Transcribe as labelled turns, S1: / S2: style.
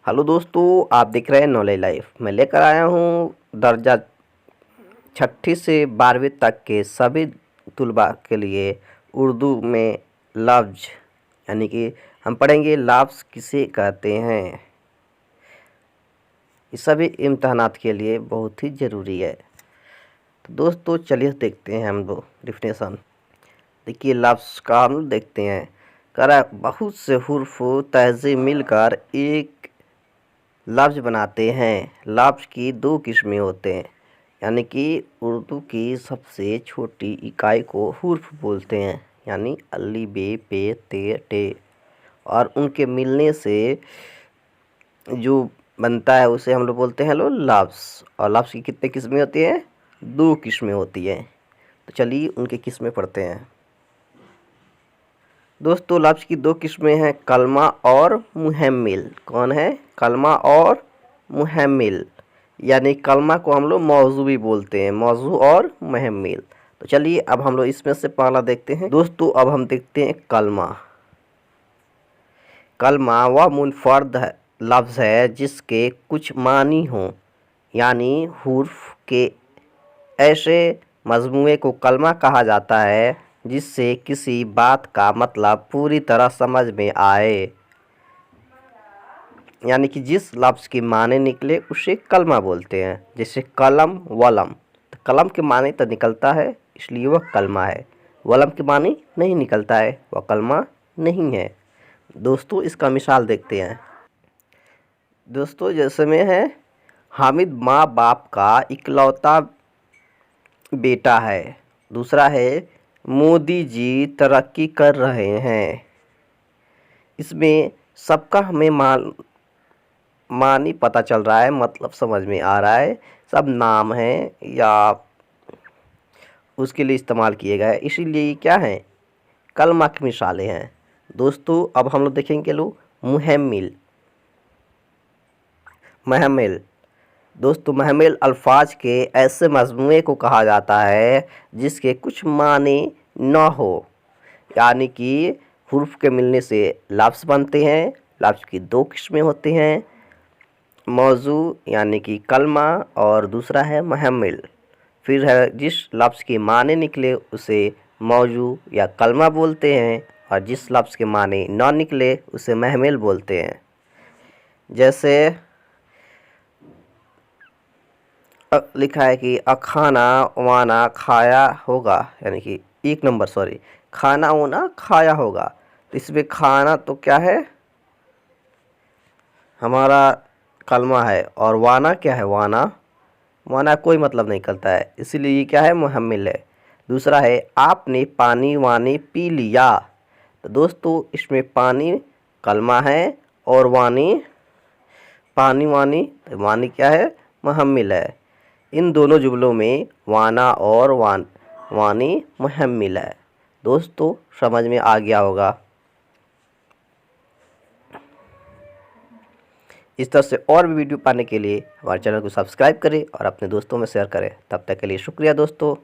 S1: Hello दोस्तों, आप देख रहे हैं नॉलेज लाइफ। मैं लेकर आया हूँ दर्जा छठी से 12वीं तक के सभी तुलबा के लिए उर्दू में लफ्ज़, यानी कि हम पढ़ेंगे लफ्ज़ किसे कहते हैं। ये सभी इम्तहानात के लिए बहुत ही ज़रूरी है। तो दोस्तों चलिए देखते हैं हम लोग डिफिनेशन। देखिए लफ्ज़ का हम देखते हैं। करा बहुत से हुर्फ तहज़ीब मिलकर एक लफ्ज़ बनाते हैं। लफ्ज़ की दो किस्में होते हैं, यानी कि उर्दू की सबसे छोटी इकाई को हुर्फ बोलते हैं, यानी अली बे पे ते टे, और उनके मिलने से जो बनता है उसे हम लोग बोलते हैं लफ्ज़। और लफ्ज़ की कितने किस्में होती हैं? दो किस्में होती हैं। तो चलिए उनके किस्में पढ़ते हैं। दोस्तों लफ्ज़ की दो किस्में हैं, कलमा और मुहम्मिल। कौन है? कलमा और मुहम्मिल। यानी कलमा को हम लोग मौजू भी बोलते हैं, मौजू और मुहम्मिल। तो चलिए अब हम लोग इसमें से पहला देखते हैं। दोस्तों अब हम देखते हैं कलमा। कलमा वह मुनफर्द लफ्ज़ है जिसके कुछ मानी हों, यानी हुर्फ के ऐसे मजमूए को कलमा कहा जाता है जिससे किसी बात का मतलब पूरी तरह समझ में आए, यानी कि जिस लफ्ज़ के माने निकले उसे कलमा बोलते हैं। जैसे कलम वलम, तो कलम के माने तो निकलता है इसलिए वह कलमा है, वलम के माने नहीं निकलता है वह कलमा नहीं है। दोस्तों इसका मिसाल देखते हैं। दोस्तों जैसे में है, हामिद माँ बाप का इकलौता बेटा है। दूसरा है, मोदी जी तरक्की कर रहे हैं। इसमें सबका हमें मानी पता चल रहा है, मतलब समझ में आ रहा है, सब नाम हैं या उसके लिए इस्तेमाल किए गए, इसीलिए क्या है? कलमा की मिसालें हैं। दोस्तों अब हम लोग देखेंगे मुहम्मिल। महमिल दोस्तों महमिल अल्फाज के ऐसे मजमूए को कहा जाता है जिसके कुछ माने न हो, यानी कि हुर्फ के मिलने से लफ्ज़ बनते हैं। लफ्ज़ की दो किस्में होती हैं, मौजू यानी कि कलमा, और दूसरा है महमिल। फिर है जिस लफ्ज़ के माने निकले उसे मौजू या कलमा बोलते हैं, और जिस लफ्ज़ के माने न निकले उसे महमिल बोलते हैं। जैसे लिखा है कि अखाना वाना खाया होगा, यानी कि एक नंबर खाना वाना खाया होगा। तो इसमें खाना तो क्या है? हमारा कलमा है, और वाना क्या है? वाना कोई मतलब नहीं करता है, इसीलिए ये क्या है? मुहम्मिल है। दूसरा है आपने पानी वानी पी लिया। तो दोस्तों इसमें पानी कलमा है और पानी वानी क्या है? मुहम्मिल है। इन दोनों जुमलों में वाना और वानी मुहम्मिल है। दोस्तों समझ में आ गया होगा। इस तरह से और भी वीडियो पाने के लिए हमारे चैनल को सब्सक्राइब करें और अपने दोस्तों में शेयर करें। तब तक के लिए शुक्रिया दोस्तों।